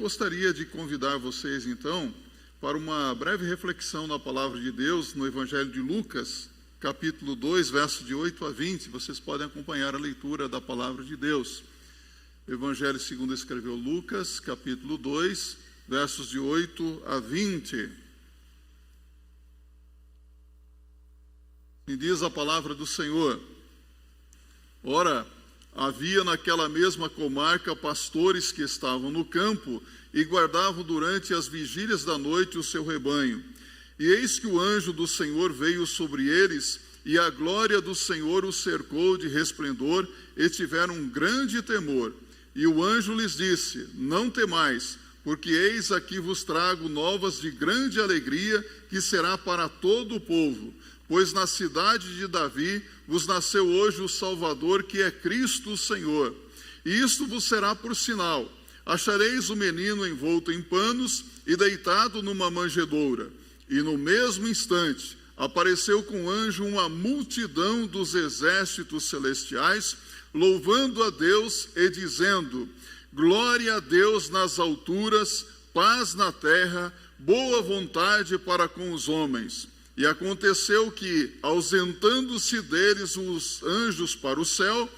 gostaria de convidar vocês, então, para uma breve reflexão na Palavra de Deus, no Evangelho de Lucas, capítulo 2, versos de 8 a 20. Vocês podem acompanhar a leitura da Palavra de Deus. Evangelho segundo escreveu Lucas, capítulo 2, versos de 8 a 20. E diz a palavra do Senhor: Ora, havia naquela mesma comarca pastores que estavam no campo e guardavam durante as vigílias da noite o seu rebanho. E eis que o anjo do Senhor veio sobre eles, e a glória do Senhor os cercou de resplendor, e tiveram um grande temor. E o anjo lhes disse: Não temais, porque eis aqui vos trago novas de grande alegria, que será para todo o povo. Pois na cidade de Davi vos nasceu hoje o Salvador, que é Cristo o Senhor. E isto vos será por sinal: achareis o menino envolto em panos e deitado numa manjedoura. E no mesmo instante apareceu com o anjo uma multidão dos exércitos celestiais, louvando a Deus e dizendo: Glória a Deus nas alturas, paz na terra, boa vontade para com os homens. E aconteceu que, ausentando-se deles os anjos para o céu,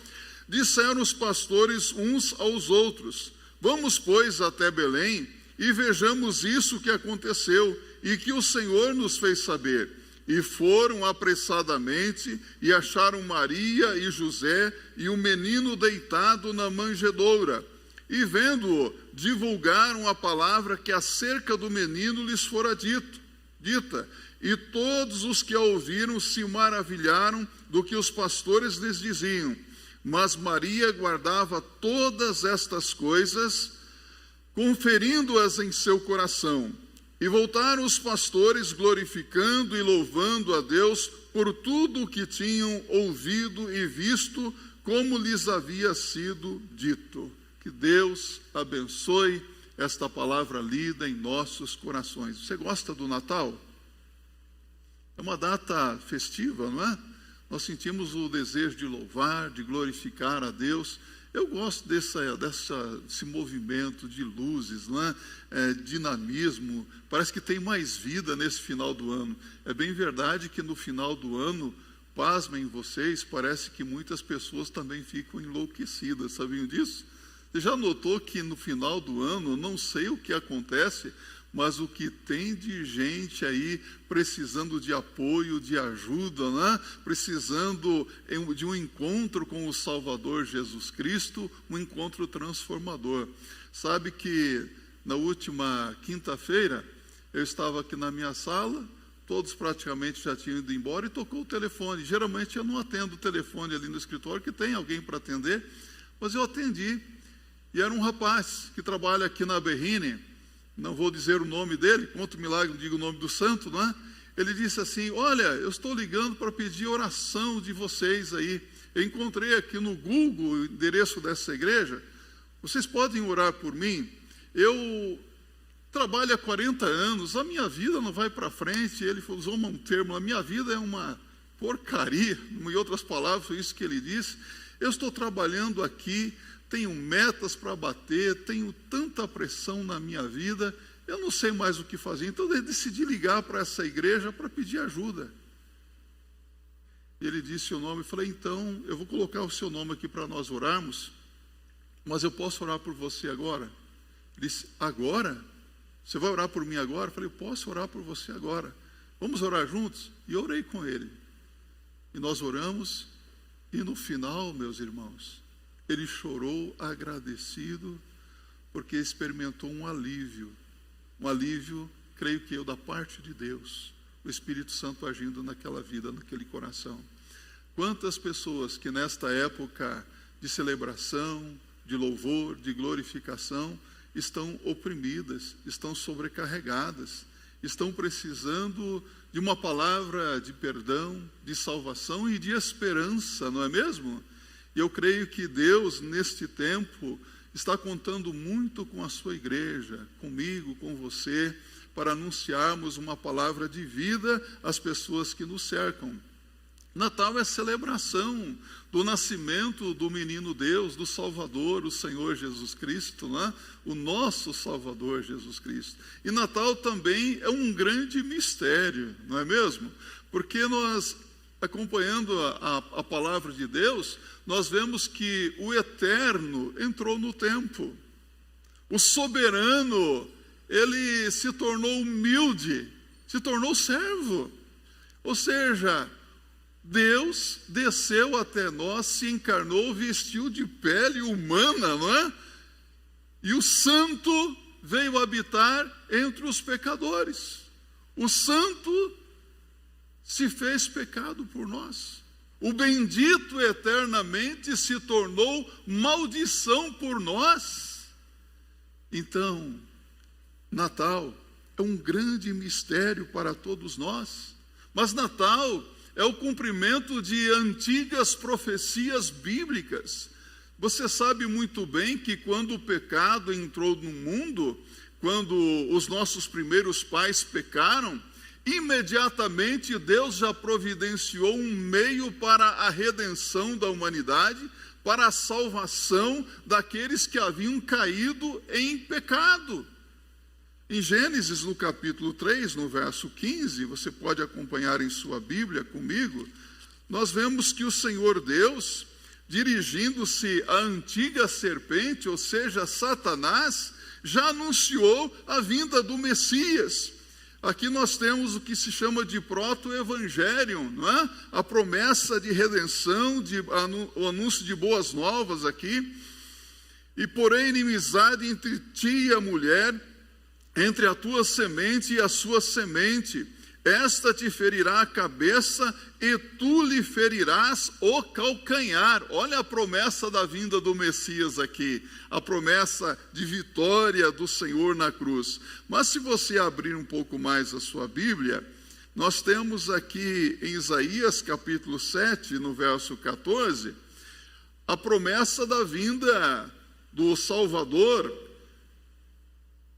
disseram os pastores uns aos outros: Vamos, pois, até Belém, e vejamos isso que aconteceu, e que o Senhor nos fez saber. E foram apressadamente, e acharam Maria e José, e o menino deitado na manjedoura. E vendo-o, divulgaram a palavra que acerca do menino lhes fora dita. E todos os que a ouviram se maravilharam do que os pastores lhes diziam. Mas Maria guardava todas estas coisas, conferindo-as em seu coração. E voltaram os pastores glorificando e louvando a Deus por tudo o que tinham ouvido e visto, como lhes havia sido dito. Que Deus abençoe esta palavra lida em nossos corações. Você gosta do Natal? É uma data festiva, não é? Nós sentimos o desejo de louvar, de glorificar a Deus. Eu gosto desse movimento de luzes, não é? Dinamismo. Parece que tem mais vida nesse final do ano. É bem verdade que no final do ano, pasmem vocês, parece que muitas pessoas também ficam enlouquecidas. Sabiam disso? Você já notou que no final do ano, não sei o que acontece, mas o que tem de gente aí precisando de apoio, de ajuda, né? Precisando de um encontro com o Salvador Jesus Cristo, um encontro transformador. Sabe que na última quinta-feira, eu estava aqui na minha sala, todos praticamente já tinham ido embora, e tocou o telefone. Geralmente eu não atendo o telefone ali no escritório, que tem alguém para atender, mas eu atendi. E era um rapaz que trabalha aqui na Berrine. Não vou dizer o nome dele, conta o milagre, não digo o nome do santo, não é? Ele disse assim: Olha, eu estou ligando para pedir oração de vocês aí. Eu encontrei aqui no Google o endereço dessa igreja. Vocês podem orar por mim? Eu trabalho há 40 anos, a minha vida não vai para frente. Ele usou um termo: a minha vida é uma porcaria. Em outras palavras, foi isso que ele disse. Eu estou trabalhando aqui, tenho metas para bater, tenho tanta pressão na minha vida, eu não sei mais o que fazer. Então eu decidi ligar para essa igreja para pedir ajuda. E ele disse o nome, eu falei: Então, eu vou colocar o seu nome aqui para nós orarmos, mas eu posso orar por você agora? Ele disse: Agora? Você vai orar por mim agora? Eu falei: Posso orar por você agora. Vamos orar juntos? E eu orei com ele. E nós oramos, e no final, meus irmãos, ele chorou agradecido, porque experimentou um alívio, creio que eu, da parte de Deus, o Espírito Santo agindo naquela vida, naquele coração. Quantas pessoas que nesta época de celebração, de louvor, de glorificação, estão oprimidas, estão sobrecarregadas, estão precisando de uma palavra de perdão, de salvação e de esperança, não é mesmo? E eu creio que Deus, neste tempo, está contando muito com a sua igreja, comigo, com você, para anunciarmos uma palavra de vida às pessoas que nos cercam. Natal é celebração do nascimento do menino Deus, do Salvador, o Senhor Jesus Cristo, né? O nosso Salvador Jesus Cristo. E Natal também é um grande mistério, não é mesmo? Porque nós, acompanhando a palavra de Deus, nós vemos que o Eterno entrou no tempo. O soberano, ele se tornou humilde, se tornou servo. Ou seja, Deus desceu até nós, se encarnou, vestiu de pele humana, não é? E o santo veio habitar entre os pecadores. O santo se fez pecado por nós. O bendito eternamente se tornou maldição por nós. Então, Natal é um grande mistério para todos nós. Mas Natal é o cumprimento de antigas profecias bíblicas. Você sabe muito bem que quando o pecado entrou no mundo, quando os nossos primeiros pais pecaram, imediatamente Deus já providenciou um meio para a redenção da humanidade, para a salvação daqueles que haviam caído em pecado. Em Gênesis, no capítulo 3, no verso 15, você pode acompanhar em sua Bíblia comigo, nós vemos que o Senhor Deus, dirigindo-se à antiga serpente, ou seja, Satanás, já anunciou a vinda do Messias. Aqui nós temos o que se chama de proto-evangelium, não é? A promessa de redenção, o anúncio de boas novas aqui. E porém inimizade entre ti e a mulher, entre a tua semente e a sua semente, esta te ferirá a cabeça e tu lhe ferirás o calcanhar. Olha a promessa da vinda do Messias aqui, a promessa de vitória do Senhor na cruz. Mas se você abrir um pouco mais a sua Bíblia, nós temos aqui em Isaías capítulo 7, no verso 14, a promessa da vinda do Salvador.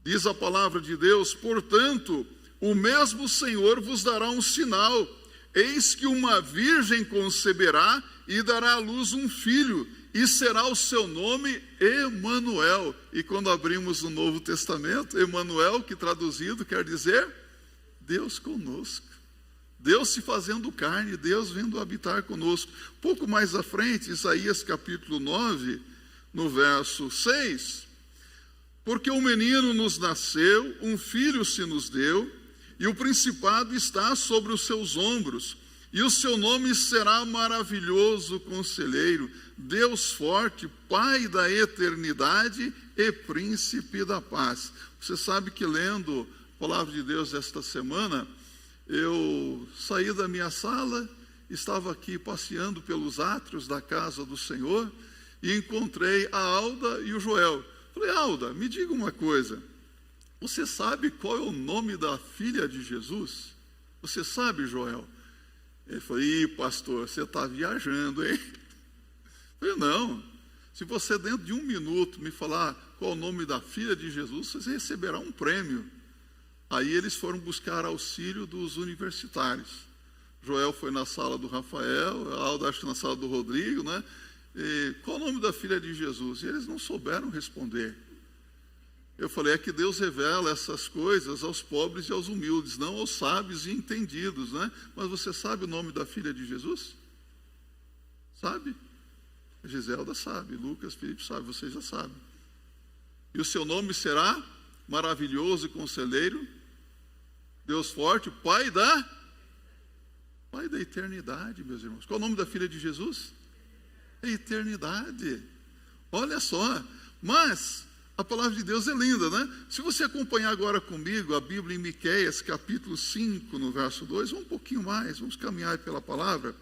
Diz a palavra de Deus: portanto, o mesmo Senhor vos dará um sinal. Eis que uma virgem conceberá e dará à luz um filho, e será o seu nome Emanuel. E quando abrimos o Novo Testamento, Emanuel, que traduzido quer dizer Deus conosco. Deus se fazendo carne, Deus vindo habitar conosco. Pouco mais à frente, Isaías capítulo 9, no verso 6... Porque um menino nos nasceu, um filho se nos deu, e o principado está sobre os seus ombros, e o seu nome será maravilhoso conselheiro, Deus forte, Pai da eternidade e príncipe da paz. Você sabe que lendo a palavra de Deus esta semana, eu saí da minha sala, estava aqui passeando pelos átrios da casa do Senhor, e encontrei a Alda e o Joel. Falei: Alda, me diga uma coisa, você sabe qual é o nome da filha de Jesus? Você sabe, Joel? Ele falou: ih, pastor, você está viajando, hein? Eu falei: não, se você dentro de 1 minuto me falar qual é o nome da filha de Jesus, você receberá um prêmio. Aí eles foram buscar auxílio dos universitários. Joel foi na sala do Rafael, a Alda acho que na sala do Rodrigo, né? Qual o nome da filha de Jesus? E eles não souberam responder. Eu falei: é que Deus revela essas coisas aos pobres e aos humildes, não aos sábios e entendidos, né? Mas você sabe o nome da filha de Jesus? Sabe? A Giselda sabe, Lucas, Felipe sabe, vocês já sabem. E o seu nome será maravilhoso conselheiro, Deus forte, Pai da eternidade, meus irmãos. Qual o nome da filha de Jesus? A eternidade. Olha só, mas a palavra de Deus é linda, né? Se você acompanhar agora comigo a Bíblia em Miqueias, capítulo 5, no verso 2, um pouquinho mais, vamos caminhar pela palavra.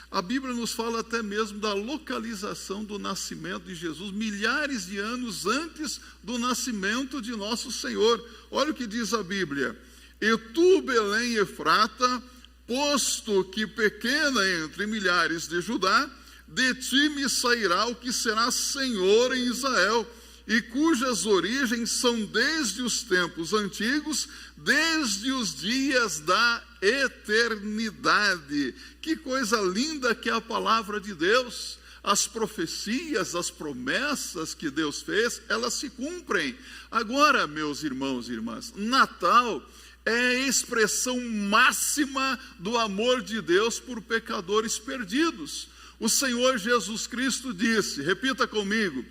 A Bíblia nos fala até mesmo da localização do nascimento de Jesus, milhares de anos antes do nascimento de nosso Senhor. Olha o que diz a Bíblia: e tu, Belém Efrata, posto que pequena entre milhares de Judá, de ti me sairá o que será Senhor em Israel, e cujas origens são desde os tempos antigos, desde os dias da eternidade. Que coisa linda que é a palavra de Deus. As profecias, as promessas que Deus fez, elas se cumprem. Agora, meus irmãos e irmãs, Natal é a expressão máxima do amor de Deus por pecadores perdidos. O Senhor Jesus Cristo disse, repita comigo,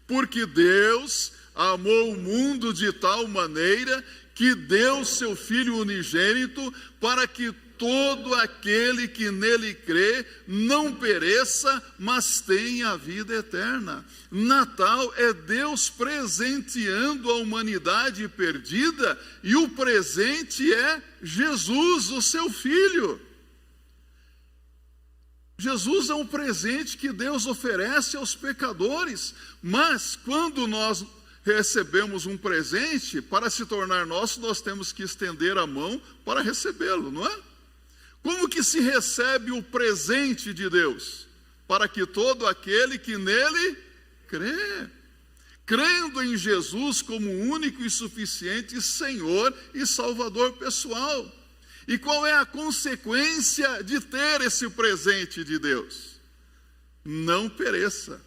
porque Deus amou o mundo de tal maneira que deu seu Filho unigênito para que todo aquele que nele crê não pereça, mas tenha a vida eterna. Natal é Deus presenteando a humanidade perdida, e o presente é Jesus, o seu Filho. Jesus é um presente que Deus oferece aos pecadores, mas quando nós recebemos um presente, para se tornar nosso, nós temos que estender a mão para recebê-lo, não é? Como que se recebe o presente de Deus? Para que todo aquele que nele crê, crendo em Jesus como único e suficiente Senhor e Salvador pessoal. E qual é a consequência de ter esse presente de Deus? Não pereça,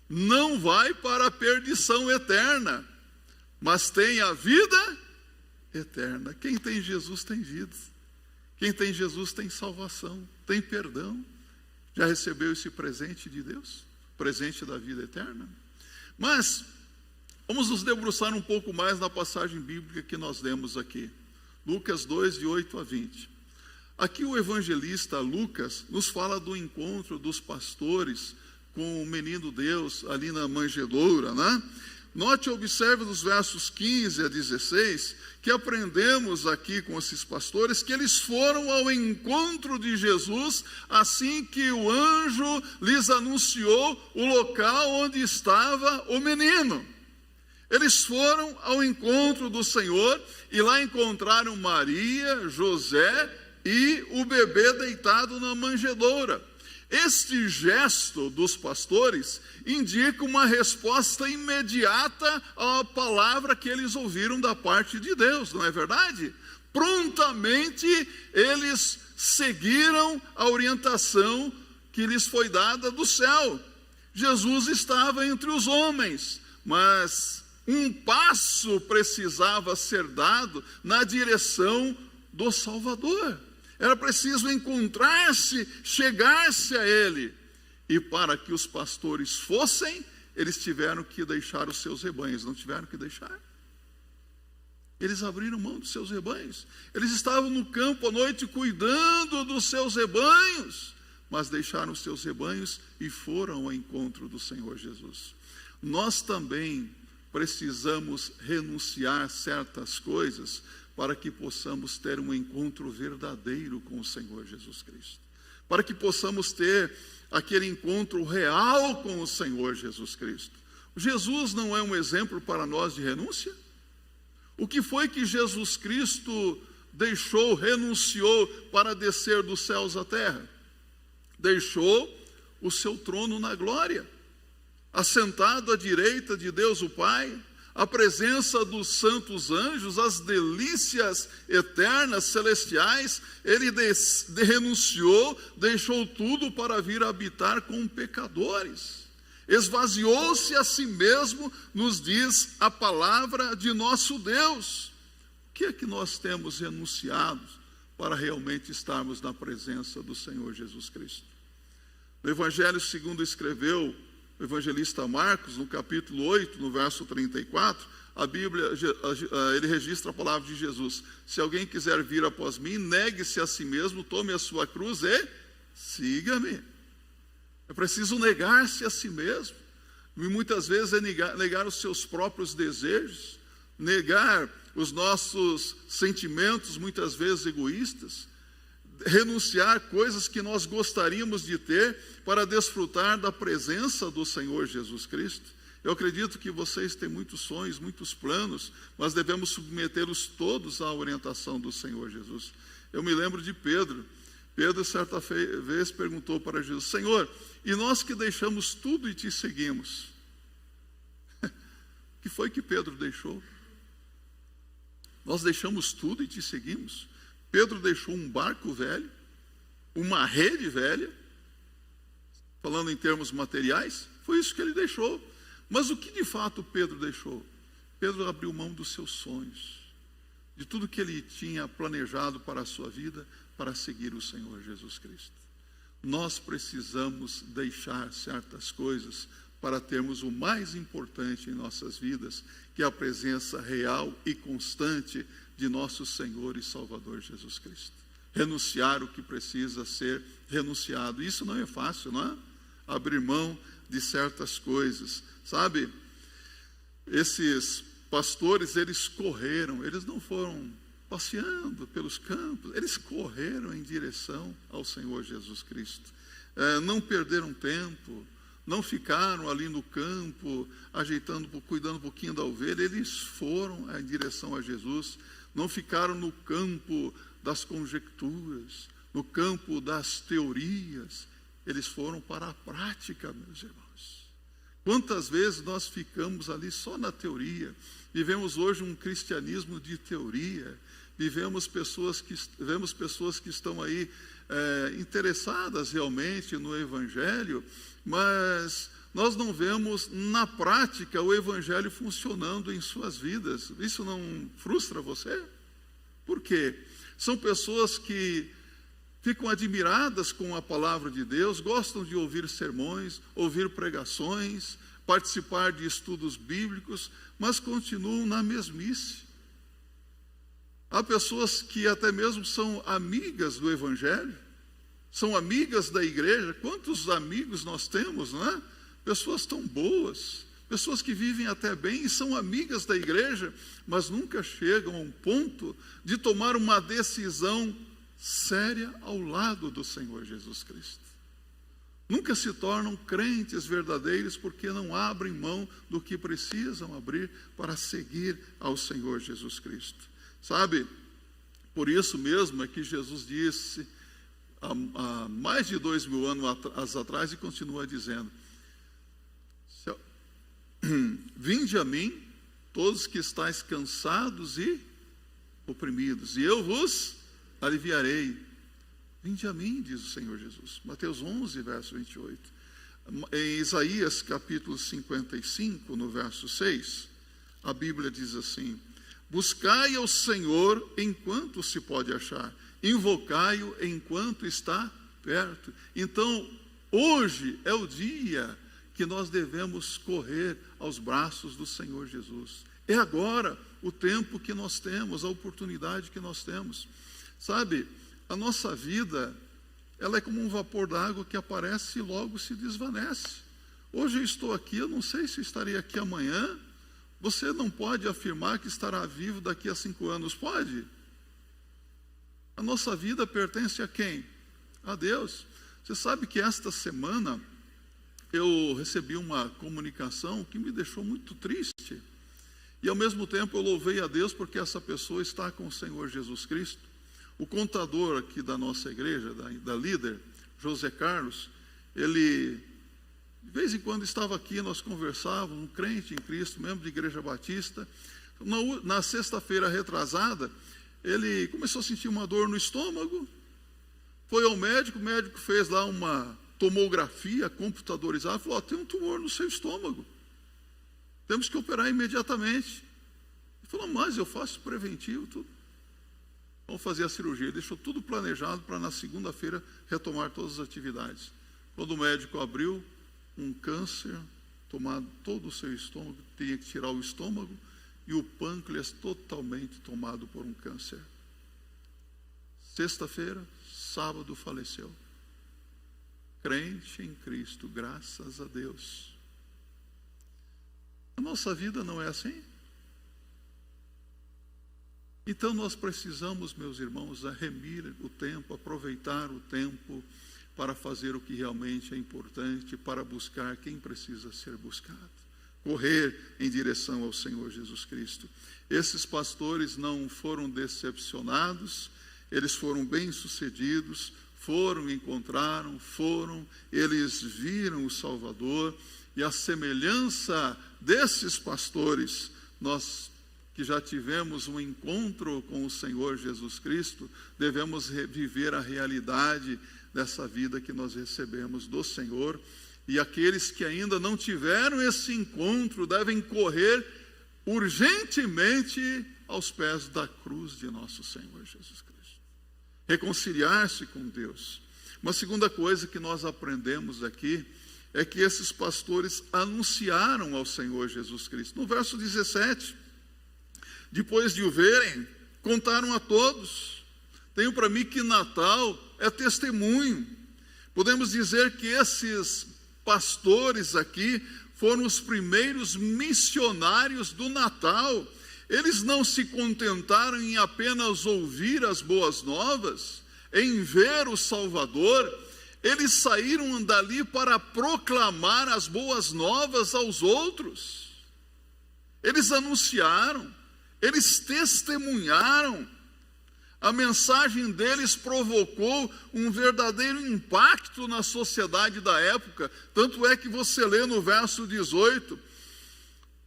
não vai para a perdição eterna, mas tem a vida eterna. Quem tem Jesus tem vida. Quem tem Jesus tem salvação, tem perdão. Já recebeu esse presente de Deus? Presente da vida eterna? Mas, vamos nos debruçar um pouco mais na passagem bíblica que nós lemos aqui. Lucas 2, de 8 a 20. Aqui o evangelista Lucas nos fala do encontro dos pastores com o menino Deus ali na manjedoura, né? Note e observe nos versos 15 a 16, que aprendemos aqui com esses pastores, que eles foram ao encontro de Jesus, assim que o anjo lhes anunciou o local onde estava o menino. Eles foram ao encontro do Senhor, e lá encontraram Maria, José e o bebê deitado na manjedoura. Este gesto dos pastores indica uma resposta imediata à palavra que eles ouviram da parte de Deus, não é verdade? Prontamente eles seguiram a orientação que lhes foi dada do céu. Jesus estava entre os homens, mas um passo precisava ser dado na direção do Salvador. Era preciso encontrar-se, chegar-se a Ele. E para que os pastores fossem, eles tiveram que deixar os seus rebanhos. Não tiveram que deixar? Eles abriram mão dos seus rebanhos. Eles estavam no campo à noite cuidando dos seus rebanhos, mas deixaram os seus rebanhos e foram ao encontro do Senhor Jesus. Nós também precisamos renunciar certas coisas para que possamos ter um encontro verdadeiro com o Senhor Jesus Cristo. Para que possamos ter aquele encontro real com o Senhor Jesus Cristo. Jesus não é um exemplo para nós de renúncia? O que foi que Jesus Cristo deixou, renunciou para descer dos céus à terra? Deixou o seu trono na glória, assentado à direita de Deus o Pai, a presença dos santos anjos, as delícias eternas, celestiais. Ele renunciou, deixou tudo para vir habitar com pecadores. Esvaziou-se a si mesmo, nos diz a palavra de nosso Deus. O que é que nós temos renunciado para realmente estarmos na presença do Senhor Jesus Cristo? No Evangelho segundo escreveu o evangelista Marcos, no capítulo 8, no verso 34, a Bíblia, ele registra a palavra de Jesus: se alguém quiser vir após mim, negue-se a si mesmo, tome a sua cruz e siga-me. É preciso negar-se a si mesmo, e muitas vezes é negar os seus próprios desejos, negar os nossos sentimentos, muitas vezes egoístas, renunciar coisas que nós gostaríamos de ter para desfrutar da presença do Senhor Jesus Cristo. Eu acredito que vocês têm muitos sonhos, muitos planos, mas devemos submetê-los todos à orientação do Senhor Jesus. Eu me lembro de Pedro. Pedro, certa vez, perguntou para Jesus: Senhor, e nós que deixamos tudo e te seguimos? O que foi que Pedro deixou? Nós deixamos tudo e te seguimos? Pedro deixou um barco velho, uma rede velha, falando em termos materiais, foi isso que ele deixou. Mas o que de fato Pedro deixou? Pedro abriu mão dos seus sonhos, de tudo que ele tinha planejado para a sua vida, para seguir o Senhor Jesus Cristo. Nós precisamos deixar certas coisas para termos o mais importante em nossas vidas, que é a presença real e constante de nosso Senhor e Salvador Jesus Cristo. Renunciar o que precisa ser renunciado. Isso não é fácil, não é? Abrir mão de certas coisas. Sabe, esses pastores, eles correram, eles não foram passeando pelos campos, eles correram em direção ao Senhor Jesus Cristo. Não perderam tempo, não ficaram ali no campo, ajeitando, cuidando um pouquinho da ovelha, eles foram em direção a Jesus, não ficaram no campo das conjecturas, no campo das teorias, eles foram para a prática, meus irmãos. Quantas vezes nós ficamos ali só na teoria, vivemos hoje um cristianismo de teoria, vemos pessoas que estão aí interessadas realmente no Evangelho, mas nós não vemos na prática o Evangelho funcionando em suas vidas. Isso não frustra você? Por quê? São pessoas que ficam admiradas com a palavra de Deus, gostam de ouvir sermões, ouvir pregações, participar de estudos bíblicos, mas continuam na mesmice. Há pessoas que até mesmo são amigas do Evangelho, são amigas da igreja. Quantos amigos nós temos, não é? Pessoas tão boas, pessoas que vivem até bem e são amigas da igreja, mas nunca chegam a um ponto de tomar uma decisão séria ao lado do Senhor Jesus Cristo. Nunca se tornam crentes verdadeiros porque não abrem mão do que precisam abrir para seguir ao Senhor Jesus Cristo. Sabe, por isso mesmo é que Jesus disse há mais de 2000 anos atrás e continua dizendo: vinde a mim, todos que estáis cansados e oprimidos, e eu vos aliviarei. Vinde a mim, diz o Senhor Jesus. Mateus 11, verso 28. Em Isaías capítulo 55, no verso 6, a Bíblia diz assim: buscai ao Senhor enquanto se pode achar, invocai-o enquanto está perto. Então, hoje é o dia que nós devemos correr aos braços do Senhor Jesus. É agora o tempo que nós temos, a oportunidade que nós temos. Sabe, a nossa vida, ela é como um vapor d'água que aparece e logo se desvanece. Hoje eu estou aqui, eu não sei se estarei aqui amanhã. Você não pode afirmar que estará vivo daqui a 5 anos, pode? A nossa vida pertence a quem? A Deus. Você sabe que esta semana eu recebi uma comunicação que me deixou muito triste. E ao mesmo tempo eu louvei a Deus porque essa pessoa está com o Senhor Jesus Cristo. O contador aqui da nossa igreja, da líder, José Carlos, ele de vez em quando estava aqui, nós conversávamos, um crente em Cristo, membro de igreja batista. Na sexta-feira retrasada, ele começou a sentir uma dor no estômago, foi ao médico, o médico fez lá uma tomografia computadorizada, falou: tem um tumor no seu estômago, temos que operar imediatamente. Ele falou: mas eu faço preventivo, tudo. Vamos fazer a cirurgia. Ele deixou tudo planejado para na segunda-feira retomar todas as atividades. Quando o médico abriu, um câncer tomado todo o seu estômago, tinha que tirar o estômago e o pâncreas totalmente tomado por um câncer. Sexta-feira, sábado faleceu. Crente em Cristo, graças a Deus. A nossa vida não é assim? Então nós precisamos, meus irmãos, remir o tempo, aproveitar o tempo para fazer o que realmente é importante, para buscar quem precisa ser buscado, correr em direção ao Senhor Jesus Cristo. Esses pastores não foram decepcionados, eles foram bem-sucedidos, eles viram o Salvador, e a semelhança desses pastores, nós que já tivemos um encontro com o Senhor Jesus Cristo, devemos viver a realidade dessa vida que nós recebemos do Senhor. E aqueles que ainda não tiveram esse encontro devem correr urgentemente aos pés da cruz de nosso Senhor Jesus Cristo. Reconciliar-se com Deus. Uma segunda coisa que nós aprendemos aqui é que esses pastores anunciaram ao Senhor Jesus Cristo. No verso 17, depois de o verem, contaram a todos. Tenho para mim que Natal é testemunho. Podemos dizer que esses pastores aqui foram os primeiros missionários do Natal. Eles não se contentaram em apenas ouvir as boas novas, em ver o Salvador. Eles saíram dali para proclamar as boas novas aos outros. Eles anunciaram, eles testemunharam. A mensagem deles provocou um verdadeiro impacto na sociedade da época. Tanto é que você lê no verso 18: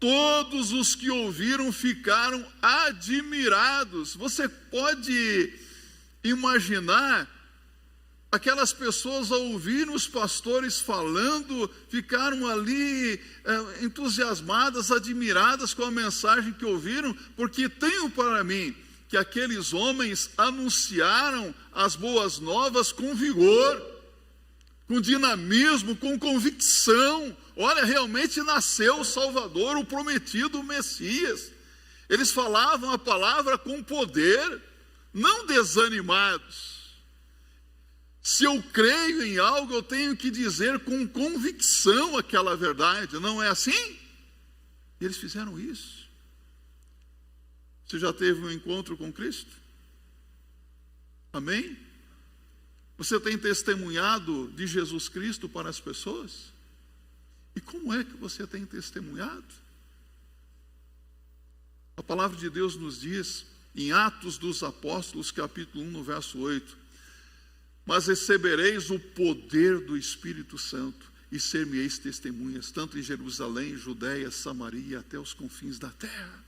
todos os que ouviram ficaram admirados. Você pode imaginar aquelas pessoas, ao ouvir os pastores falando, ficaram ali entusiasmadas, admiradas com a mensagem que ouviram, porque tenho para mim que aqueles homens anunciaram as boas novas com vigor, com dinamismo, com convicção. Olha, realmente nasceu o Salvador, o prometido, o Messias. Eles falavam a palavra com poder, não desanimados. Se eu creio em algo, eu tenho que dizer com convicção aquela verdade, não é assim? E eles fizeram isso. Você já teve um encontro com Cristo? Amém? Você tem testemunhado de Jesus Cristo para as pessoas? E como é que você tem testemunhado? A palavra de Deus nos diz, em Atos dos Apóstolos, capítulo 1, no verso 8: mas recebereis o poder do Espírito Santo, e ser-me-eis testemunhas, tanto em Jerusalém, Judeia, Samaria, e até os confins da terra.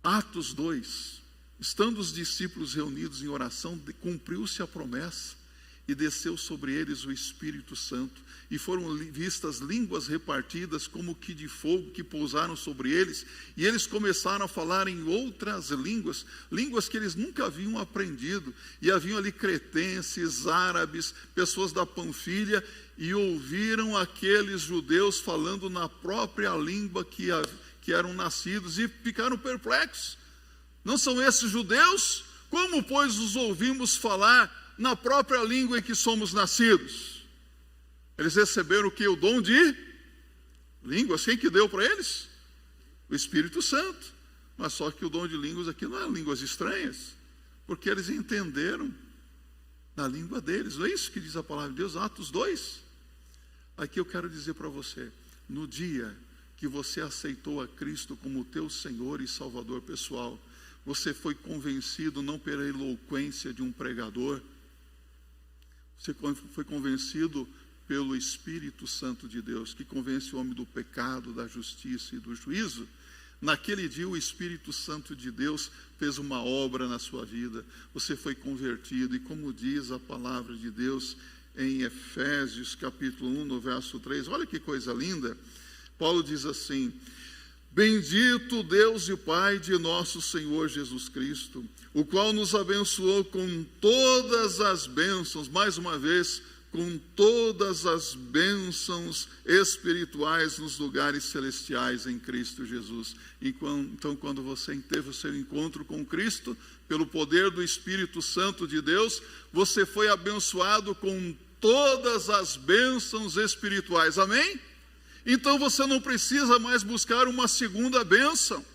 Atos 2, estando os discípulos reunidos em oração, cumpriu-se a promessa, e desceu sobre eles o Espírito Santo, e foram vistas línguas repartidas como que de fogo, que pousaram sobre eles, e eles começaram a falar em outras línguas, línguas que eles nunca haviam aprendido, e haviam ali cretenses, árabes, pessoas da Panfilha, e ouviram aqueles judeus falando na própria língua que eram nascidos, e ficaram perplexos. Não são esses judeus? Como, pois, os ouvimos falar na própria língua em que somos nascidos? Eles receberam o que? O dom de línguas. Quem que deu para eles? O Espírito Santo. Mas só que o dom de línguas aqui não é línguas estranhas, porque eles entenderam na língua deles. Não é isso que diz a palavra de Deus, Atos 2? Aqui eu quero dizer para você, no dia que você aceitou a Cristo como teu Senhor e Salvador pessoal, você foi convencido não pela eloquência de um pregador, você foi convencido pelo Espírito Santo de Deus, que convence o homem do pecado, da justiça e do juízo. Naquele dia o Espírito Santo de Deus fez uma obra na sua vida, você foi convertido, e como diz a palavra de Deus em Efésios capítulo 1, no verso 3, olha que coisa linda. Paulo diz assim: bendito Deus e Pai de nosso Senhor Jesus Cristo, o qual nos abençoou com todas as bênçãos, mais uma vez, com todas as bênçãos espirituais nos lugares celestiais em Cristo Jesus. Então, quando você teve o seu encontro com Cristo, pelo poder do Espírito Santo de Deus, você foi abençoado com todas as bênçãos espirituais. Amém? Então você não precisa mais buscar uma segunda bênção,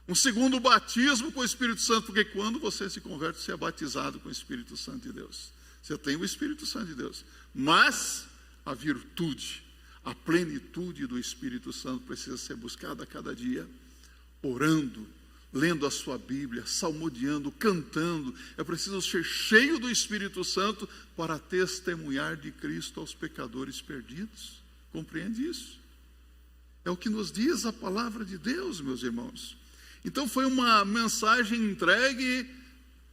um segundo batismo com o Espírito Santo, porque quando você se converte, você é batizado com o Espírito Santo de Deus. Você tem o Espírito Santo de Deus, mas a virtude, a plenitude do Espírito Santo precisa ser buscada a cada dia, orando, lendo a sua Bíblia, salmodiando, cantando. É preciso ser cheio do Espírito Santo para testemunhar de Cristo aos pecadores perdidos. Compreende isso? É o que nos diz a palavra de Deus, meus irmãos. Então foi uma mensagem entregue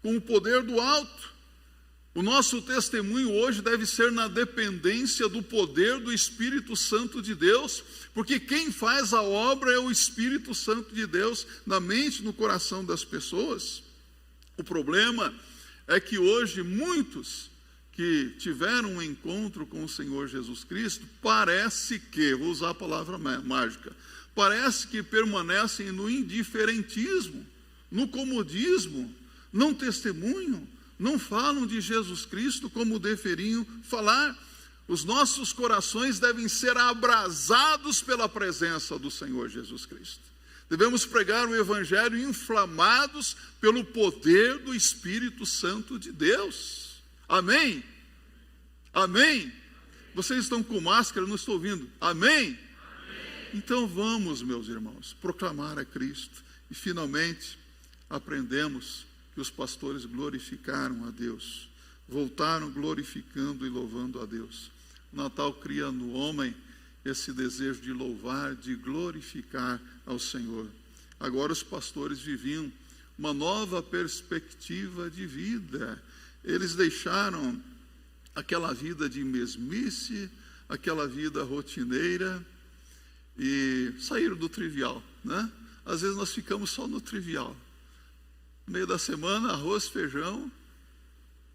com o poder do alto. O nosso testemunho hoje deve ser na dependência do poder do Espírito Santo de Deus, porque quem faz a obra é o Espírito Santo de Deus na mente e no coração das pessoas. O problema é que hoje muitos que tiveram um encontro com o Senhor Jesus Cristo, parece que, vou usar a palavra mágica, parece que permanecem no indiferentismo, no comodismo, não testemunham, não falam de Jesus Cristo como deveriam falar. Os nossos corações devem ser abrasados pela presença do Senhor Jesus Cristo. Devemos pregar o Evangelho inflamados pelo poder do Espírito Santo de Deus. Amém? Amém? Vocês estão com máscara, não estou ouvindo. Amém? Amém? Então vamos, meus irmãos, proclamar a Cristo. E finalmente aprendemos que os pastores glorificaram a Deus. Voltaram glorificando e louvando a Deus. O Natal cria no homem esse desejo de louvar, de glorificar ao Senhor. Agora os pastores viviam uma nova perspectiva de vida. Eles deixaram aquela vida de mesmice, aquela vida rotineira e saíram do trivial, né? Às vezes nós ficamos só no trivial. No meio da semana, arroz, feijão,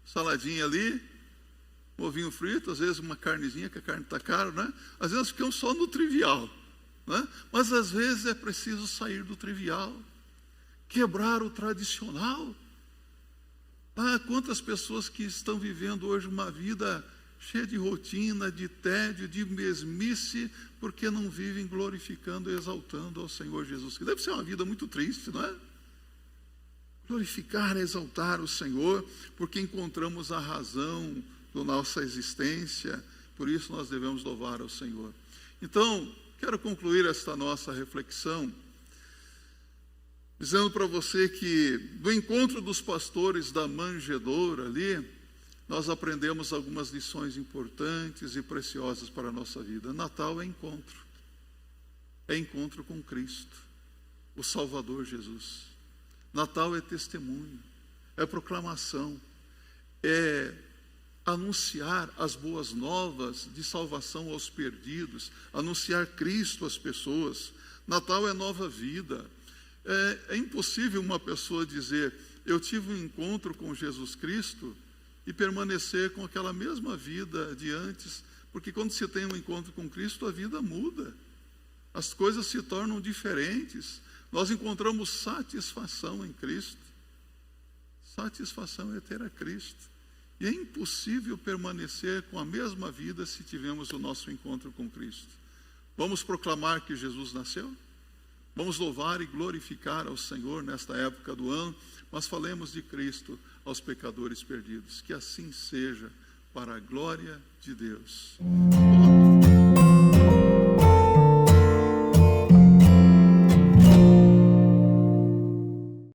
saladinha ali, um ovinho frito, às vezes uma carnezinha, que a carne está cara, né? Às vezes nós ficamos só no trivial, né? Mas às vezes é preciso sair do trivial, quebrar o tradicional. Quantas pessoas que estão vivendo hoje uma vida cheia de rotina, de tédio, de mesmice, porque não vivem glorificando e exaltando ao Senhor Jesus Cristo. Deve ser uma vida muito triste, não é? Glorificar, exaltar o Senhor, porque encontramos a razão da nossa existência, por isso nós devemos louvar ao Senhor. Então, quero concluir esta nossa reflexão dizendo para você que do encontro dos pastores da manjedoura ali, nós aprendemos algumas lições importantes e preciosas para a nossa vida. Natal é encontro com Cristo, o Salvador Jesus. Natal é testemunho, é proclamação, é anunciar as boas novas de salvação aos perdidos, anunciar Cristo às pessoas. Natal é nova vida. É impossível uma pessoa dizer, eu tive um encontro com Jesus Cristo e permanecer com aquela mesma vida de antes, porque quando você tem um encontro com Cristo, a vida muda, as coisas se tornam diferentes, nós encontramos satisfação em Cristo. Satisfação é ter a Cristo. E é impossível permanecer com a mesma vida se tivermos o nosso encontro com Cristo. Vamos proclamar que Jesus nasceu? Vamos louvar e glorificar ao Senhor nesta época do ano, mas falemos de Cristo aos pecadores perdidos. Que assim seja, para a glória de Deus.